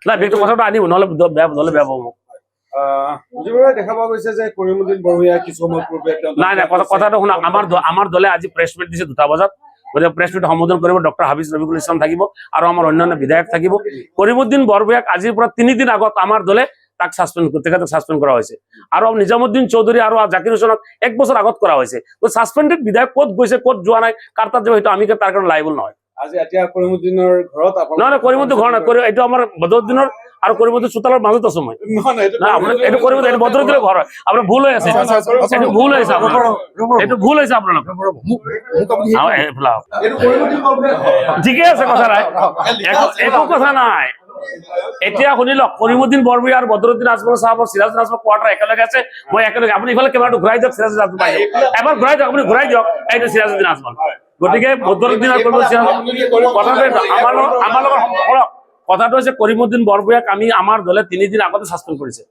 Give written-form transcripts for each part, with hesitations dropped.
না ব্যক্তি কথাটো আনিব নহলে বেয়া পাব মোক দেখা পোৱা গৈছে যে কৰিমুদ্দিন বৰভূঞা কিছু সময় পূৰ্বে নাই কথাটো শুনক আমাৰ দলে আজি প্ৰেছ মিট দিছে 2টা বজাত গতিকে প্ৰেছ মিট সম্বোধন কৰিব ডক্টৰ হাফিজ ৰফিকুল ইছলাম থাকিব আৰু আমাৰ অন্যান্য বিধায়ক থাকিব কৰিমুদ্দিন বৰভূঞাক আজিৰ পৰা 3 দিন আগত আমাৰ দলে তাক সাসপেন্ড করা হয়েছে আর নিজামুদ্দিন চৌধুরী আর জাকির হোসেনক 1 বছর আগত করা হয়েছে তো সাসপেন্ডেড বিধায়ক কত গৈছে কত যোৱা নাই কাৰ তাত যাব এটা আমি তাৰ কাৰণে লাইবল নহয় আজি এতিয়া কৰিমুদ্দিনৰ ঘৰত না কৰিমুদ্দিন ঘৰ না এইটো আমাৰ বদৰুদ্দিনৰ আৰু কৰিমুদ্দিন চোতালৰ মাজত আছো মই না আপুনি এইটো কৰিমুদ্দিন এইটো বদৰুদ্দিনৰ ঘৰ হয় আপোনাৰ ভুল হৈ আছে এইটো ভুল হৈছে এইটো ভুল হৈছে আপোনালোক ঠিকে আছে কথা নাই একো কথা নাই এতিয়া শুনি লওক কৰিমুদ্দিন বৰভূঞা আৰু বদৰুদ্দিন আজমল সাহেব সিৰাজুদ্দিন আজমল কোৱাৰ্টাৰ একেলগে আছে মই একেলগে আপুনি ইফালে কেমেৰাটো ঘূৰাই দিয়ক সিৰাজুদ্দিন আজমল পাই এবাৰ ঘূৰাই দিয়ক আপুনি ঘূৰাই দিয়ক এইটো সিৰাজুদ্দিন আজমল গতিকে বদৰুদ্দিন আৰু কথাটো হৈছে কৰিমুদ্দিন বৰভূঞাক আমি আমাৰ দলে 3 দিন আগতে সাসপেন্ড কৰিছে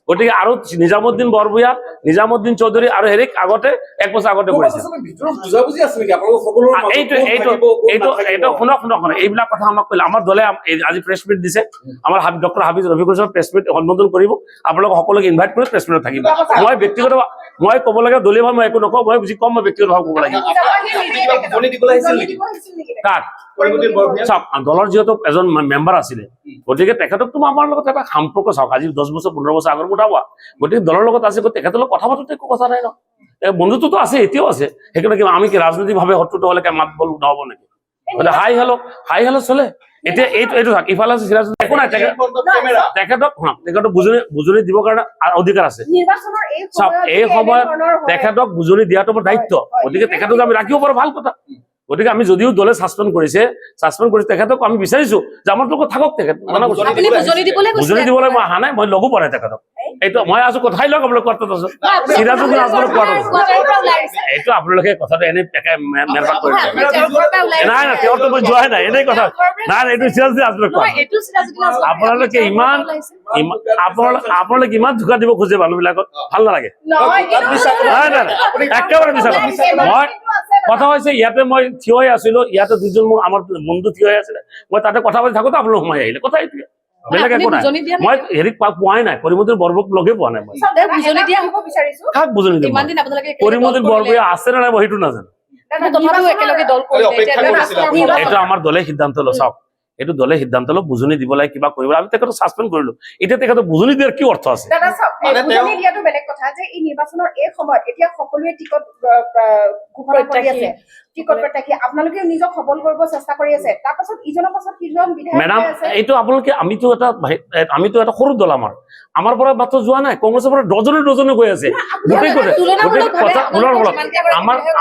গতিকে আৰু নিজামুদ্দিন বৰভূঞা নিজামুদ্দিন চৌধুৰী আৰু হেৰিক আগতে 1 বছৰ আগতে কৰিছে এইটো শুনক এইবিলাক কথা আমাক কলে আমাৰ দলে আজি প্ৰেছ মিট দিছে আমাৰ doctor Hafiz Rafiqul Islam press meet সম্বোধন কৰিব আপোনালোক সকলোকে ইনভাইট কৰি প্ৰেছ মিটত থাকিব মই ব্যক্তিগত মই ক'ব লাগে দলীয় ভাৱ মই একো নকওঁ মই বুজি কম মই ব্যক্তিগত ভাৱ ক'ব লাগিব কাক দলৰ যিহেতু এজন মেম্বাৰ আছিলে গতিকে তেখেতক তো আমাৰ লগত এটা সম্পৰ্ক চাওক আজি 10 বছৰ 15 বছৰ আগৰ কথা হোৱা গতিকে দলৰ লগত আছে তেখেতৰ লগত কথা পাতোতে একো কথা নাই ন বন্ধুত্বতো আছে এতিয়াও আছে সেইকাৰণে কি আমি কি ৰাজনৈতিকভাৱে শত্ৰুতা হলে মাত বল নহব নেকি গতিকে হাই হেল্ল চলে এতিয়া এইটো থাক ইফালে আছে সিৰাজ একো নাই তেখেতক বুজনি দিবৰ কাৰণে অধিকাৰ আছে এই সময়ত তেখেতক বুজনি দিয়াটো আমাৰ দায়িত্ব গতিকে তেখেতক আমি ৰাখিব পাৰো ভাল কথা গতিকে আমি যদিও দলে সাসপেন্ড কৰিছে তেখেতক আমি বিচাৰিছো যে আমাৰ লগত থাকক তেখেত বুজনি দিবলৈ মই অহা নাই মই লগো পঢ়াই তেখেতক এইটো মই আছো কথাই লওক আপোনালোক কোৱাৰ্টাৰত আছো সিৰাজুদ্দিন আজমল কোৱাৰ্টাৰত এইটো আপোনালোকে কথাটো এনে মেৰপাত কৰি নাই তেওঁতো মই যোৱাই নাই এনেই কথা নাই এইটো সিৰাজুদ্দিন আজমল আপোনালোকে আপোনালোকে ইমান ধোকা দিব খোজে মানুহবিলাকক ভাল নালাগে একেবাৰে বিচাৰ মই কথা হৈছে ইয়াতে মই থিয় হৈ আছিলো ইয়াতে দুজন আমাৰ বন্ধু থিয় হৈ আছিলে মই তাতে কথা পাতি থাকোতে আপোনালোক সোমাই আহিলে কথা এইটোৱে বেলেগ একো নাই মই হেৰিক পোৱাই নাই কৰিমুদ্দিন বৰভূঞাক লগে পোৱা নাই মই কাক বুজনি দিম কৰিমুদ্দিন বৰভূঞা আছে নে নাই মই সেইটো নাজানো এইটো আমাৰ দলে সিদ্ধান্ত ল চাওক এইটো দলে সিদ্ধান্ত লওক বুজনি দিব লাগে কিবা কৰিব আমি তেখেতক সাসপেন্ড কৰিলো এতিয়া তেখেতক বুজনি দিয়াৰ কি অৰ্থ আছে বেলেগ কথা যে এই নিৰ্বাচনৰ এই সময়ত এতিয়া সকলোৱে টিকট ঘোষণা কৰি আছে টিকট প্ৰত্যাশী আপোনালোকে নিজক সবল কৰিব চেষ্টা কৰি আছে তাৰ পাছত ইজনৰ পাছত সিজন বিধায়ক মেডাম এইটো আপোনালোকে আমিতো এটা সৰু দল আমাৰ পৰা মাত্ৰ যোৱা নাই কংগ্ৰেছৰ পৰা ডজনে গৈ আছে গোটেই কথা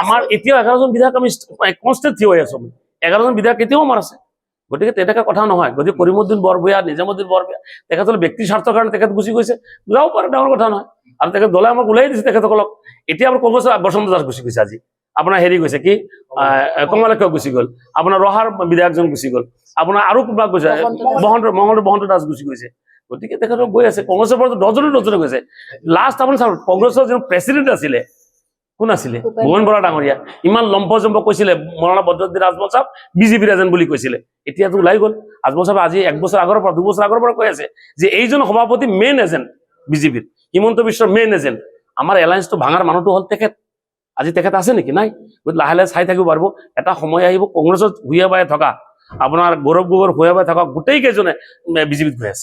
আমাৰ এতিয়াও 11জন বিধায়ক আমি কনষ্টেণ্ট থিয় হৈ আছো 11জন বিধায়ক এতিয়াও আমাৰ আছে গতিকে তেনেকুৱা কথা নহয় গতিকে কৰিমুদ্দিন বৰভূঞা নিজামুদ্দিন বৰভূঞা তেখেতৰ ব্যক্তি স্বাৰ্থৰ কাৰণে তেখেত গুচি গৈছে যাব পাৰে ডাঙৰ কথা নহয় আৰু তেখেত দলে আমাক ওলাই দিছে তেখেতসকলক এতিয়া আমাৰ কংগ্ৰেছৰ বসন্ত দাস গুচি গৈছে আজি আপোনাৰ হেৰি গৈছে কি কমলাক্ষ গুচি গ'ল আপোনাৰ ৰহাৰ বিধায়কজন গুচি গ'ল আপোনাৰ আৰু কোনোবা গৈছে বসন্ত দাস গুচি গৈছে গতিকে তেখেতক গৈ আছে কংগ্ৰেছৰ পৰা ডজনে গৈছে লাষ্ট আপুনি চাওক কংগ্ৰেছৰ যিজন প্ৰেচিডেণ্ট আছিলে কোন আছিলে মোহন বৰা ডাঙৰীয়া ইমান লম্প কৈছিলে মৌলানা বদৰুদ্দিন আজমল সাহেব বিজেপিৰ এজেণ্ট বুলি কৈছিলে এতিয়াতো ওলাই গ'ল আজমল সাহেব আজি 1 বছৰ আগৰ পৰা 2 বছৰ আগৰ পৰা কৈ আছে যে এইজন সভাপতি মেইন এজেণ্ট বিজেপিৰ হিমন্ত বিশ্বৰ মেইন এজেণ্ট আমাৰ এলায়েন্সটো ভাঙাৰ মানুহটো হ'ল তেখেত আজি তেখেত আছে নেকি নাই গতিকে লাহে চাই থাকিব পাৰিব এটা সময় আহিব কংগ্ৰেছত ভূঞা বাই থকা আপোনাৰ গৌৰৱ গগৈৰ ভূঞা বাই থকা গোটেই কেইজনে বিজেপিত গৈ আছে